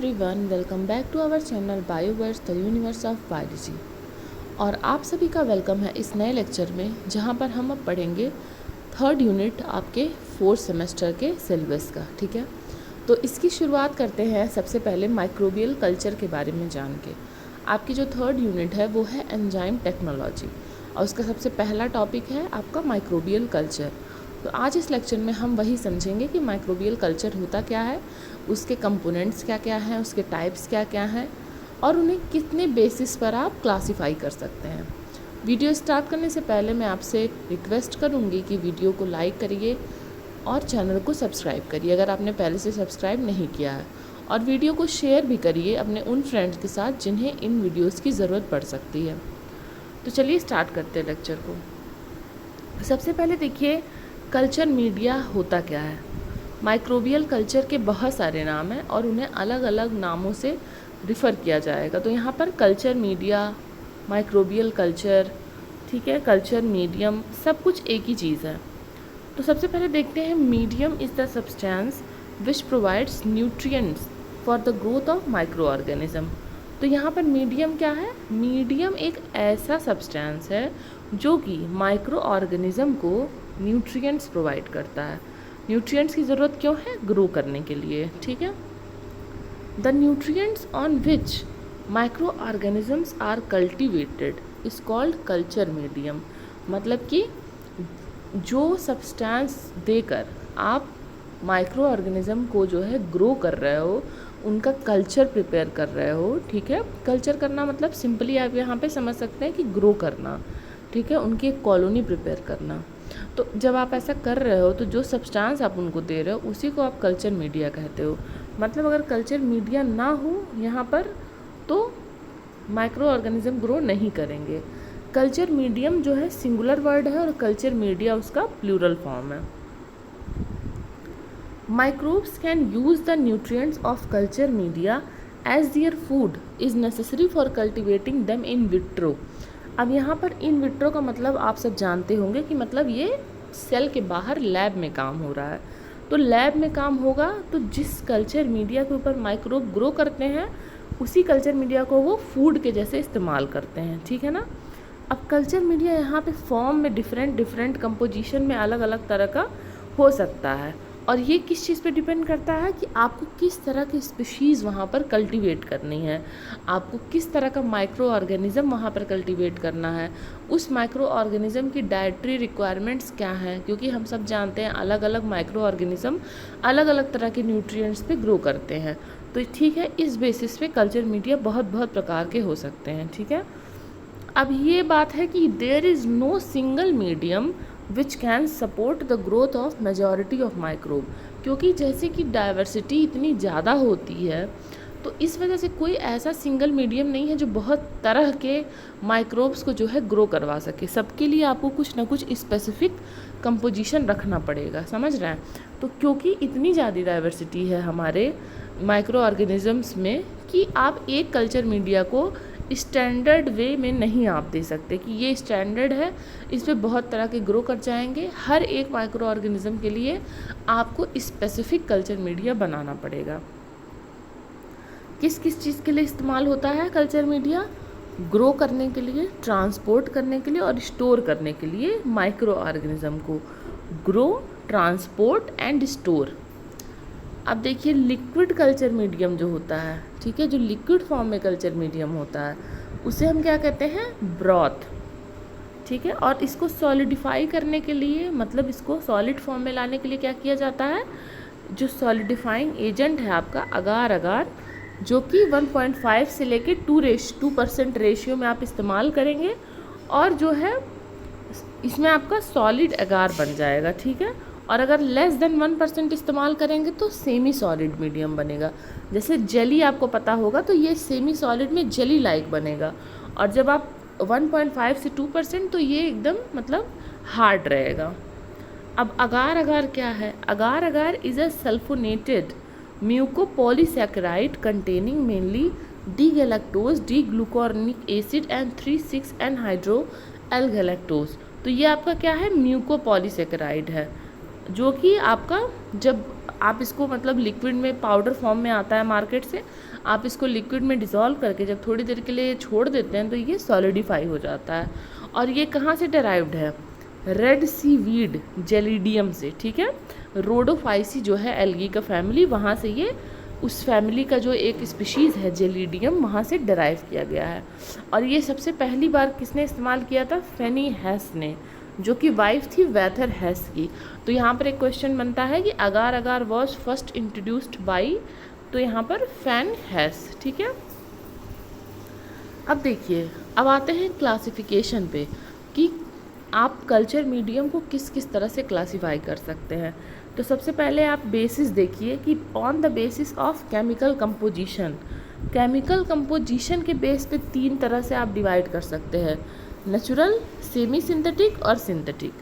Everyone, welcome back to our channel Bioverse the universe of biology. और आप सभी का वेलकम है इस नए लेक्चर में, जहां पर हम अब पढ़ेंगे थर्ड यूनिट आपके फोर्थ सेमेस्टर के सिलेबस का। ठीक है, तो इसकी शुरुआत करते हैं सबसे पहले माइक्रोबियल कल्चर के बारे में जान के। आपकी जो थर्ड यूनिट है वो है एंजाइम टेक्नोलॉजी, और उसका सबसे पहला टॉपिक है आपका माइक्रोबियल कल्चर। तो आज इस लेक्चर में हम वही समझेंगे कि माइक्रोबियल कल्चर होता क्या है, उसके कंपोनेंट्स क्या क्या हैं, उसके टाइप्स क्या क्या हैं, और उन्हें कितने बेसिस पर आप क्लासीफाई कर सकते हैं। वीडियो स्टार्ट करने से पहले मैं आपसे रिक्वेस्ट करूंगी कि वीडियो को लाइक करिए और चैनल को सब्सक्राइब करिए अगर आपने पहले से सब्सक्राइब नहीं किया है, और वीडियो को शेयर भी करिए अपने उन फ्रेंड्स के साथ जिन्हें इन वीडियोज़ की ज़रूरत पड़ सकती है। तो चलिए स्टार्ट करते हैं लेक्चर को। सबसे पहले देखिए कल्चर मीडिया होता क्या है। माइक्रोबियल कल्चर के बहुत सारे नाम हैं और उन्हें अलग अलग नामों से रिफ़र किया जाएगा। तो यहाँ पर कल्चर मीडिया, माइक्रोबियल कल्चर, ठीक है, कल्चर मीडियम, सब कुछ एक ही चीज़ है। तो सबसे पहले देखते हैं medium is the substance which provides nutrients for the growth of micro organism. तो यहाँ पर मीडियम क्या है? मीडियम एक ऐसा सब्सटेंस है जो कि माइक्रो ऑर्गेनिज्म को न्यूट्रिएंट्स प्रोवाइड करता है। न्यूट्रिएंट्स की ज़रूरत क्यों है? ग्रो करने के लिए। ठीक है, the nutrients on which microorganisms are cultivated is called culture medium. मतलब कि जो सब्सटेंस देकर आप माइक्रो ऑर्गेनिज्म को जो है ग्रो कर रहे हो, उनका कल्चर प्रिपेयर कर रहे हो। ठीक है, कल्चर करना मतलब सिंपली आप यहाँ पे समझ सकते हैं कि ग्रो करना। ठीक है, उनकी एक कॉलोनी प्रिपेयर करना। तो जब आप ऐसा कर रहे हो तो जो सब्सटेंस आप उनको दे रहे हो उसी को आप कल्चर मीडिया कहते हो। मतलब अगर कल्चर मीडिया ना हो यहाँ पर तो माइक्रो ऑर्गेनिज्म ग्रो नहीं करेंगे। कल्चर मीडियम जो है सिंगुलर वर्ड है और कल्चर मीडिया उसका प्लूरल फॉर्म है। Microbes can use the nutrients of culture media as their food is necessary for cultivating them in vitro। अब यहाँ पर इन विट्रो का मतलब आप सब जानते होंगे कि मतलब ये सेल के बाहर लैब में काम हो रहा है। तो लैब में काम होगा तो जिस कल्चर मीडिया के ऊपर माइक्रोब ग्रो करते हैं उसी कल्चर मीडिया को वो फूड के जैसे इस्तेमाल करते हैं। ठीक है ना। अब कल्चर मीडिया यहाँ पे फॉर्म में डिफरेंट कंपोजिशन में अलग अलग तरह का हो सकता है, और ये किस चीज़ पे डिपेंड करता है कि आपको किस तरह की स्पीशीज़ वहाँ पर कल्टीवेट करनी है, आपको किस तरह का माइक्रो ऑर्गेनिज़म वहाँ पर कल्टीवेट करना है, उस माइक्रो ऑर्गेनिज़म की डाइटरी रिक्वायरमेंट्स क्या हैं, क्योंकि हम सब जानते हैं अलग अलग माइक्रो ऑर्गेनिज़म अलग अलग तरह के न्यूट्रिएंट्स पे ग्रो करते हैं। तो ठीक है, इस बेसिस पे कल्चर मीडिया बहुत प्रकार के हो सकते हैं। ठीक है, अब ये बात है कि there is no single medium which can support the growth of majority of microbe. क्योंकि जैसे कि डाइवर्सिटी इतनी ज़्यादा होती है तो इस वजह से कोई ऐसा सिंगल मीडियम नहीं है जो बहुत तरह के माइक्रोब्स को जो है ग्रो करवा सके। सबके लिए आपको कुछ ना कुछ स्पेसिफिक कंपोजिशन रखना पड़ेगा, समझ रहे हैं। तो क्योंकि इतनी ज़्यादा डाइवर्सिटी है हमारे माइक्रो ऑर्गेनिजम्स में कि आप एक कल्चर मीडिया को स्टैंडर्ड वे में नहीं आप दे सकते कि ये स्टैंडर्ड है, इस पर बहुत तरह के ग्रो कर जाएंगे। हर एक माइक्रो ऑर्गेनिज्म के लिए आपको स्पेसिफिक कल्चर मीडिया बनाना पड़ेगा। किस किस चीज़ के लिए इस्तेमाल होता है कल्चर मीडिया? ग्रो करने के लिए, ट्रांसपोर्ट करने के लिए और स्टोर करने के लिए माइक्रो ऑर्गेनिज्म को। Grow, transport and store. अब देखिए लिक्विड कल्चर मीडियम जो होता है, ठीक है, जो लिक्विड फॉर्म में कल्चर मीडियम होता है उसे हम क्या कहते हैं? ब्रॉथ। ठीक है, और इसको सॉलिडिफाई करने के लिए, मतलब इसको सॉलिड फॉर्म में लाने के लिए क्या किया जाता है? जो सॉलिडिफाइंग एजेंट है आपका अगार अगार, जो कि 1.5 से लेके 2% रेशियो में आप इस्तेमाल करेंगे, और जो है इसमें आपका सॉलिड अगार बन जाएगा। ठीक है, और अगर लेस देन 1% इस्तेमाल करेंगे तो सेमी सॉलिड मीडियम बनेगा। जैसे जेली आपको पता होगा तो ये सेमी सॉलिड में जेली लाइक बनेगा, और जब आप 1.5 से 2% तो ये एकदम मतलब हार्ड रहेगा। अब अगार अगार क्या है? Agar agar is a sulphonated mucopolysaccharide containing mainly D galactose, D gluconic acid and 3,6 hydro L galactose. तो ये आपका क्या है? म्यूकोपॉलीसैकेराइड है, जो कि आपका जब आप इसको मतलब लिक्विड में पाउडर फॉर्म में आता है मार्केट से, आप इसको लिक्विड में डिज़ोल्व करके जब थोड़ी देर के लिए छोड़ देते हैं तो ये सॉलिडिफाई हो जाता है। और ये कहाँ से डेराइव्ड है? रेड सी वीड जेलिडियम से, ठीक है। रोडोफाइसी जो है एल्गी का फैमिली, वहाँ से ये उस फैमिली का जो एक स्पीशीज़ है जेलिडियम, वहाँ से डराइव किया गया है। और ये सबसे पहली बार किसने इस्तेमाल किया था? फेनी हेस ने, जो कि वाइफ थी वैथर हेस की। तो यहाँ पर एक क्वेश्चन बनता है कि अगार अगार वॉज फर्स्ट इंट्रोड्यूस्ड बाई, तो यहाँ पर फैन हेस, ठीक है। अब देखिए, अब आते हैं क्लासिफिकेशन पे कि आप कल्चर मीडियम को किस किस तरह से क्लासीफाई कर सकते हैं। तो सबसे पहले आप बेसिस देखिए कि on the basis of chemical composition, chemical composition के बेस पे 3 तरह से आप डिवाइड कर सकते हैं, नेचुरल, सेमी सिंथेटिक और सिंथेटिक।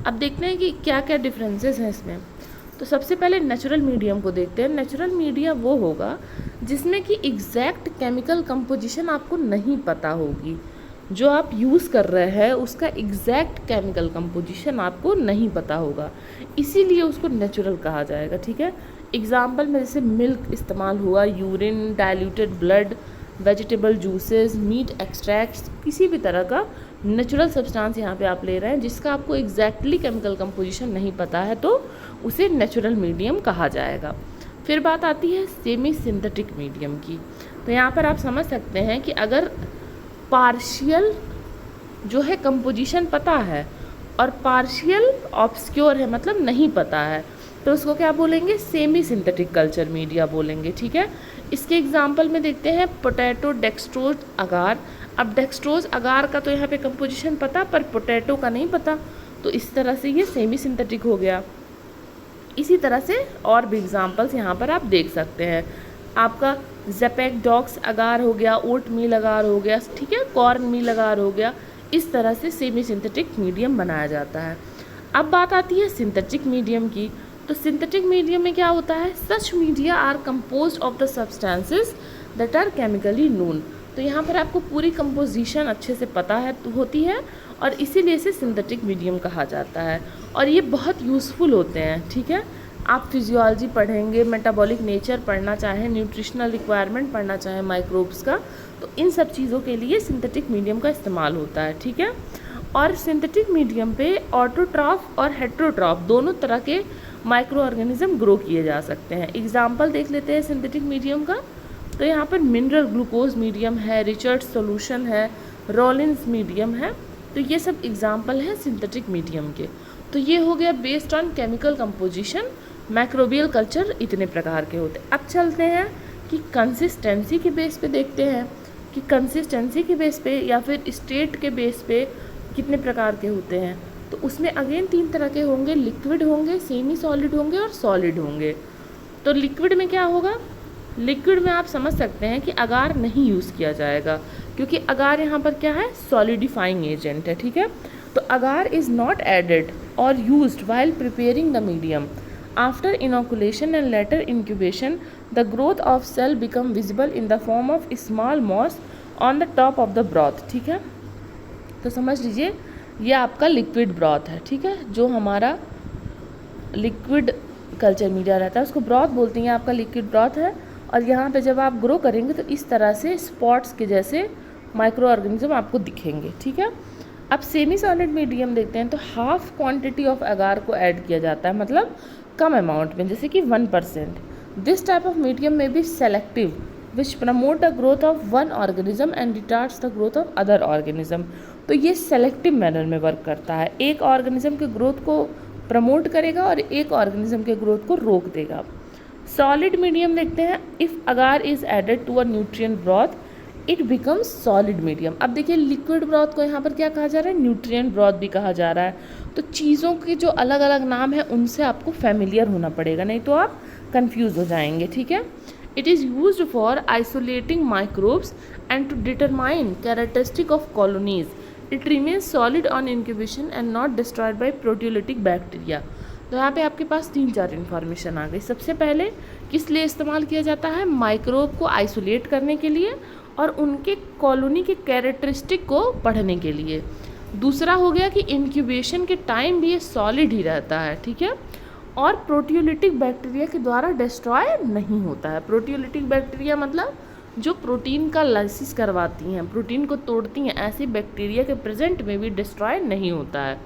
अब देखते हैं कि क्या क्या डिफरेंसेस हैं इसमें। तो सबसे पहले नेचुरल मीडियम को देखते हैं। नेचुरल मीडिया वो होगा जिसमें कि एग्जैक्ट केमिकल कंपोजिशन आपको नहीं पता होगी, जो आप यूज़ कर रहे हैं उसका एग्जैक्ट केमिकल कंपोजिशन आपको नहीं पता होगा, इसीलिए उसको नेचुरल कहा जाएगा, ठीक है। एग्जाम्पल में जैसे मिल्क इस्तेमाल हुआ, urine, diluted blood, vegetable juices, meat extracts, किसी भी तरह का नेचुरल सब्सटेंस यहाँ पे आप ले रहे हैं जिसका आपको एग्जैक्टली केमिकल कंपोजिशन नहीं पता है, तो उसे नेचुरल मीडियम कहा जाएगा। फिर बात आती है सेमी सिंथेटिक मीडियम की। तो यहाँ पर आप समझ सकते हैं कि अगर पार्शियल जो है कंपोजिशन पता है और पार्शियल ऑब्सक्योर है, मतलब नहीं पता है, तो उसको क्या बोलेंगे? सेमी सिंथेटिक कल्चर मीडिया बोलेंगे, ठीक है। इसके एग्जांपल में देखते हैं पोटैटो, डेक्सट्रोज, अगार। अब डेक्सट्रोज अगार का तो यहाँ पे कंपोजिशन पता, पर पोटैटो का नहीं पता, तो इस तरह से ये सेमी सिंथेटिक हो गया। इसी तरह से और भी एग्जांपल्स यहाँ पर आप देख सकते हैं। आपका जेपेक डॉग्स अगार हो गया, ओट मील अगार हो गया, ठीक है, कॉर्न मील अगार हो गया। इस तरह से सेमी सिंथेटिक मीडियम बनाया जाता है। अब बात आती है सिंथेटिक मीडियम की। तो सिंथेटिक मीडियम में क्या होता है? Such media are composed of the substances that are chemically known. तो यहाँ पर आपको पूरी कंपोजिशन अच्छे से पता है होती है और इसीलिए इसे सिंथेटिक मीडियम कहा जाता है। और ये बहुत यूज़फुल होते हैं, ठीक है। आप फिजियोलॉजी पढ़ेंगे, मेटाबॉलिक नेचर पढ़ना चाहें, न्यूट्रिशनल रिक्वायरमेंट पढ़ना चाहें माइक्रोब्स का, तो इन सब चीज़ों के लिए सिंथेटिक मीडियम का इस्तेमाल होता है, ठीक है। और सिंथेटिक मीडियम पे ऑटोट्रॉफ और हेट्रोट्रॉफ दोनों तरह के माइक्रो ऑर्गेनिज्म ग्रो किए जा सकते हैं। एग्जाम्पल देख लेते हैं सिंथेटिक मीडियम का। तो यहाँ पर मिनरल ग्लूकोज मीडियम है, रिचर्ड सोल्यूशन है, रॉलिन्स मीडियम है। तो ये सब एग्जाम्पल हैं सिंथेटिक मीडियम के। तो ये हो गया based on chemical composition. Microbial culture इतने प्रकार के होते हैं। अब चलते हैं कि कंसिस्टेंसी के बेस पे देखते हैं कि कंसिस्टेंसी के बेस पे या फिर स्टेट के बेस पे कितने प्रकार के होते हैं। तो उसमें अगेन 3 तरह के होंगे, लिक्विड होंगे, सेमी सॉलिड होंगे और सॉलिड होंगे। तो लिक्विड में क्या होगा? लिक्विड में आप समझ सकते हैं कि अगार नहीं यूज़ किया जाएगा, क्योंकि अगार यहाँ पर क्या है? सॉलिडिफाइंग एजेंट है, ठीक है। तो अगार इज़ नॉट एडेड और used while preparing the medium. After inoculation and later incubation the growth of cell become visible in the form of small mass on the top of the broth, ठीक है। तो समझ लीजिए ये आपका liquid broth है, ठीक है। जो हमारा लिक्विड कल्चर मीडिया रहता है उसको ब्रॉथ बोलते हैं, आपका लिक्विड ब्रॉथ है। और यहाँ पे जब आप ग्रो करेंगे तो इस तरह से स्पॉट्स के जैसे माइक्रो ऑर्गेनिज्म आपको दिखेंगे, ठीक है। अब सेमी सॉलिड मीडियम देखते हैं। तो हाफ क्वांटिटी ऑफ अगार को ऐड किया जाता है, मतलब कम अमाउंट में, जैसे कि 1%। दिस टाइप ऑफ मीडियम में be selective which promote the growth of one organism and retards the growth of other organism. तो ये सेलेक्टिव मैनर में वर्क करता है, एक ऑर्गेनिज्म के ग्रोथ को प्रमोट करेगा और एक ऑर्गेनिज्म के ग्रोथ को रोक देगा। सॉलिड मीडियम देखते हैं। If agar is added to a nutrient broth it becomes solid medium. अब देखिए लिक्विड ब्रॉथ को यहाँ पर क्या कहा जा रहा है? न्यूट्रिएंट ब्रॉथ भी कहा जा रहा है। तो चीज़ों के जो अलग अलग नाम है उनसे आपको फैमिलियर होना पड़ेगा, नहीं तो आप कंफ्यूज हो जाएंगे, ठीक है। It is used for isolating microbes and to determine characteristic of colonies. It remains solid on incubation and not destroyed by proteolytic bacteria. तो यहाँ पे आपके पास 3-4 इन्फॉर्मेशन आ गई। सबसे पहले किस लिए इस्तेमाल किया जाता है? माइक्रोब को आइसोलेट करने के लिए और उनके कॉलोनी के कैरेक्टरिस्टिक को पढ़ने के लिए। दूसरा हो गया कि इंक्यूबेशन के टाइम भी ये सॉलिड ही रहता है, ठीक है। और प्रोटियोलिटिक बैक्टीरिया के द्वारा डिस्ट्रॉय नहीं होता है। प्रोटियोलिटिक बैक्टीरिया मतलब जो प्रोटीन का लाइसिस करवाती हैं, प्रोटीन को तोड़ती हैं, ऐसी बैक्टीरिया के प्रेजेंट में भी डिस्ट्रॉय नहीं होता है।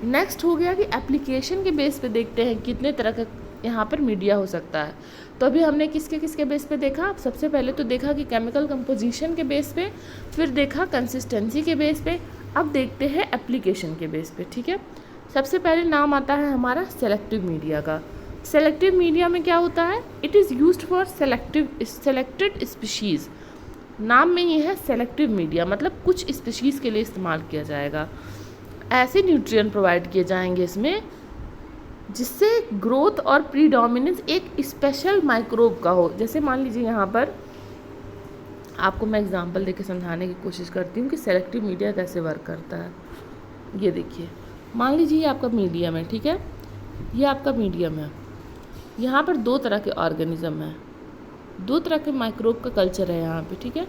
नेक्स्ट हो गया कि एप्लीकेशन के बेस पे देखते हैं कितने तरह का यहाँ पर मीडिया हो सकता है। तो अभी हमने किसके किसके बेस पे देखा, सबसे पहले तो देखा कि केमिकल कंपोजिशन के बेस पे, फिर देखा कंसिस्टेंसी के बेस पे, अब देखते हैं एप्लीकेशन के बेस पे। ठीक है, सबसे पहले नाम आता है हमारा सेलेक्टिव मीडिया का। सेलेक्टिव मीडिया में क्या होता है, it is used for selected species. नाम में ये है सेलेक्टिव मीडिया, मतलब कुछ स्पीशीज़ के लिए इस्तेमाल किया जाएगा। ऐसे न्यूट्रिएंट प्रोवाइड किए जाएंगे इसमें जिससे ग्रोथ और प्रीडोमिनेंस एक स्पेशल माइक्रोब का हो। जैसे मान लीजिए यहाँ पर आपको मैं एग्जांपल देके समझाने की कोशिश करती हूँ कि सेलेक्टिव मीडिया कैसे वर्क करता है। ये देखिए, मान लीजिए ये आपका मीडियम है, ठीक है, ये आपका मीडियम है, यहाँ पर दो तरह के ऑर्गेनिज्म हैं, दो तरह के माइक्रोब का कल्चर है यहाँ पे, ठीक है।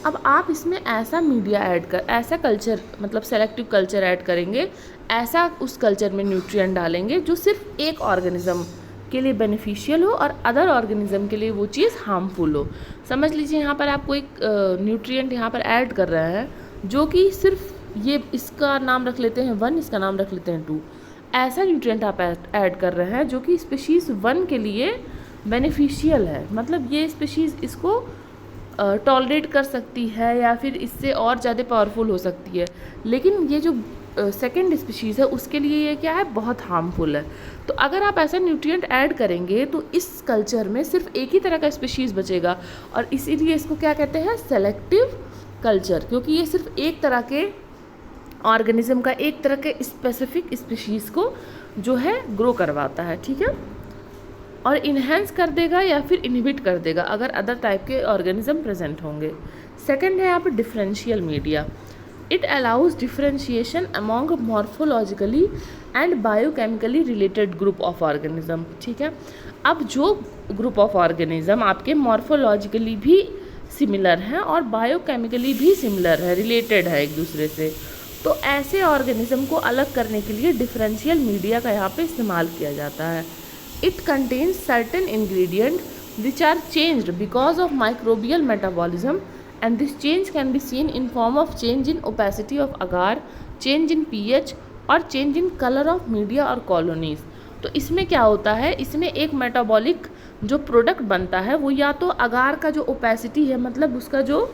अब आप इसमें ऐसा मीडिया ऐड कर, ऐसा कल्चर मतलब सेलेक्टिव कल्चर ऐड करेंगे, ऐसा उस कल्चर में न्यूट्रिएंट डालेंगे जो सिर्फ एक ऑर्गेनिज्म के लिए बेनिफिशियल हो और अदर ऑर्गेनिज्म के लिए वो चीज़ हार्मफुल हो। समझ लीजिए यहाँ पर आपको एक न्यूट्रिएंट यहाँ पर ऐड कर रहा है जो कि सिर्फ ये, इसका नाम रख लेते हैं 1, इसका नाम रख लेते हैं 2। ऐसा न्यूट्रिएंट आप ऐड कर रहे हैं जो कि स्पीशीज़ 1 के लिए बेनिफिशियल है, मतलब ये स्पीशीज़ इसको टॉलरेट कर सकती है या फिर इससे और ज़्यादा पावरफुल हो सकती है, लेकिन ये जो सेकेंड स्पीशीज़ है उसके लिए ये क्या है, बहुत हार्मफुल है। तो अगर आप ऐसा न्यूट्रिएंट ऐड करेंगे तो इस कल्चर में सिर्फ एक ही तरह का स्पीशीज़ बचेगा, और इसीलिए इसको क्या कहते हैं, सेलेक्टिव कल्चर, क्योंकि ये सिर्फ एक तरह के ऑर्गेनिज्म का, एक तरह के स्पेसिफिक स्पीशीज़ को जो है ग्रो करवाता है, ठीक है, और इन्हेंस कर देगा या फिर इनहिबिट कर देगा अगर अदर टाइप के ऑर्गेनिज्म प्रेजेंट होंगे। सेकंड है यहाँ पर differential media. It allows differentiation among morphologically and biochemically related group of organism, ठीक है। अब जो ग्रुप ऑफ ऑर्गेनिज्म आपके मॉर्फोलॉजिकली भी सिमिलर हैं और बायोकेमिकली भी सिमिलर है, रिलेटेड है एक दूसरे से, तो ऐसे ऑर्गेनिज्म को अलग करने के लिए डिफरेंशियल मीडिया का यहाँ पे इस्तेमाल किया जाता है। It contains certain ingredients which are changed because of microbial metabolism, and this change can be seen in form of change in opacity of agar, change in pH और change in color of media और colonies। तो इसमें क्या होता है, इसमें एक metabolic जो प्रोडक्ट बनता है वो या तो अगार का जो ओपेसिटी है, मतलब उसका जो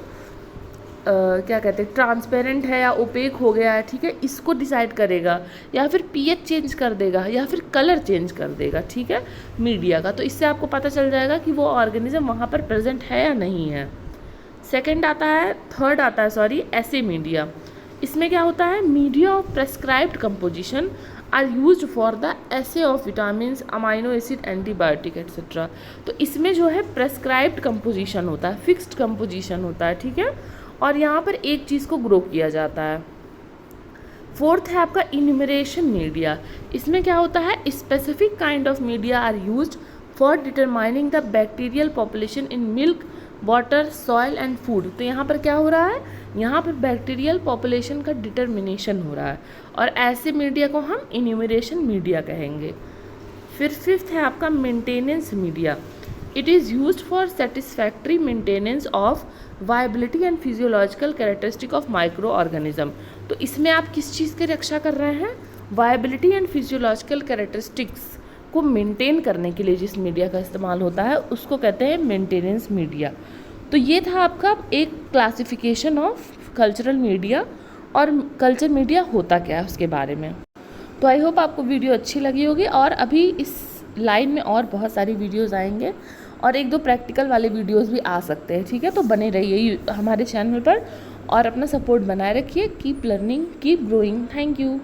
क्या कहते हैं, ट्रांसपेरेंट है या ओपेक हो गया है, ठीक है, इसको डिसाइड करेगा, या फिर पीएच चेंज कर देगा, या फिर कलर चेंज कर देगा, ठीक है, मीडिया का। तो इससे आपको पता चल जाएगा कि वो ऑर्गेनिज्म वहाँ पर प्रेजेंट है या नहीं है। थर्ड आता है एसे मीडिया। इसमें क्या होता है, media of prescribed composition are used for the assay of vitamin, amino acid, antibiotic etcetera. तो इसमें जो है प्रेस्क्राइब्ड कंपोजिशन होता है, फिक्स्ड कंपोजिशन होता है, ठीक है, और यहाँ पर एक चीज़ को ग्रो किया जाता है। फोर्थ है आपका इन्यूमरेशन मीडिया। इसमें क्या होता है, specific kind of media are used for determining the bacterial population in milk, water, soil and food. तो यहाँ पर क्या हो रहा है, यहाँ पर बैक्टीरियल पॉपुलेशन का डिटर्मिनेशन हो रहा है, और ऐसे मीडिया को हम इन्यूमरेशन मीडिया कहेंगे। फिर फिफ्थ है आपका maintenance media. It is used for satisfactory maintenance of viability and physiological characteristic of micro organism. तो इसमें आप किस चीज़ की रक्षा कर रहे हैं, वायबिलिटी एंड फिजियोलॉजिकल कैरेक्टरिस्टिक्स को मेंटेन करने के लिए जिस मीडिया का इस्तेमाल होता है उसको कहते हैं मेंटेनेंस मीडिया। तो ये था आपका एक क्लासिफिकेशन ऑफ कल्चरल मीडिया, और कल्चर मीडिया होता क्या है उसके बारे में। तो आई होप आपको वीडियो अच्छी लगी होगी, और अभी इस लाइन में और बहुत सारी वीडियोस आएंगे और एक दो प्रैक्टिकल वाले वीडियोस भी आ सकते हैं, ठीक है। तो बने रहिए हमारे चैनल पर और अपना सपोर्ट बनाए रखिए। Keep learning, keep growing. Thank you.